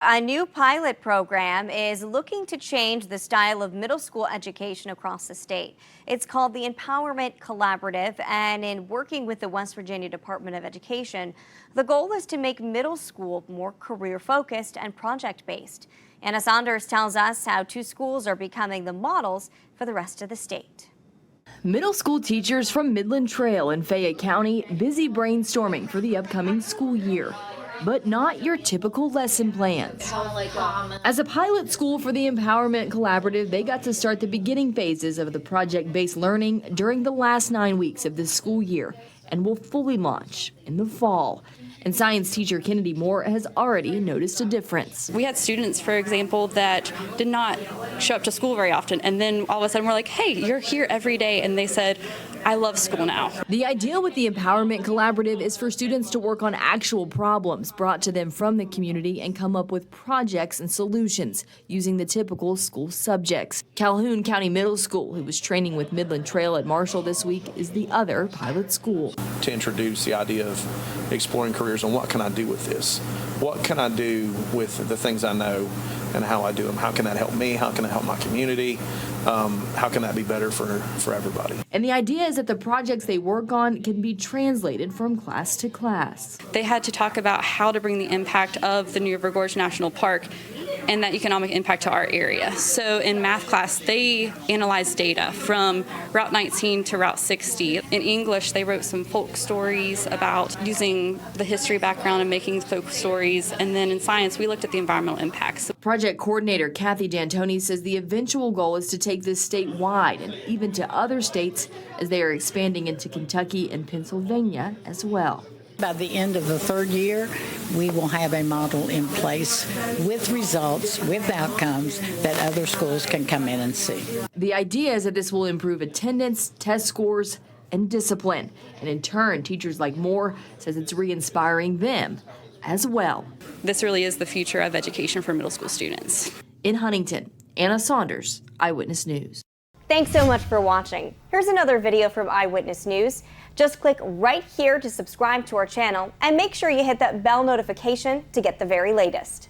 A new pilot program is looking to change the style of middle school education across the state. It's called the Empowerment Cooperative, and in working with the West Virginia Department of Education, the goal is to make middle school more career-focused and project-based. Anna Saunders tells us how two schools are becoming the models for the rest of the state. Middle school teachers from Midland Trail in Fayette County busy brainstorming for the upcoming school year. But not your typical lesson plans. As a pilot school for the Empowerment Cooperative, they got to start the beginning phases of the project-based learning during the last 9 weeks of this school year and will fully launch in the fall. And science teacher Kennedy Moore has already noticed a difference. We had students, for example, that did not show up to school very often, and then all of a sudden we're like, hey, you're here every day, and they said, I love school now. The idea with the Empowerment Cooperative is for students to work on actual problems brought to them from the community and come up with projects and solutions using the typical school subjects. Calhoun County Middle School, who was training with Midland Trail at Marshall this week, is the other pilot school. To introduce the idea of exploring careers and what can I do with this? What can I do with the things I know and how I do them? How can that help me? How can it help my community? How can that be better for everybody? And the idea is that the projects they work on can be translated from class to class. They had to talk about how to bring the impact of the New River Gorge National Park and that economic impact to our area. So in math class, they analyzed data from Route 19 to Route 60. In English, they wrote some folk stories about using the history background and making folk stories. And then in science, we looked at the environmental impacts. Project coordinator Kathy D'Antoni says the eventual goal is to take this statewide and even to other states as they are expanding into Kentucky and Pennsylvania as well. By the end of the third year, we will have a model in place with results, with outcomes that other schools can come in and see. The idea is that this will improve attendance, test scores, and discipline. And in turn, teachers like Moore says it's re-inspiring them as well. This really is the future of education for middle school students. In Huntington, Anna Saunders, Eyewitness News. Thanks so much for watching. Here's another video from Eyewitness News. Just click right here to subscribe to our channel and make sure you hit that bell notification to get the very latest.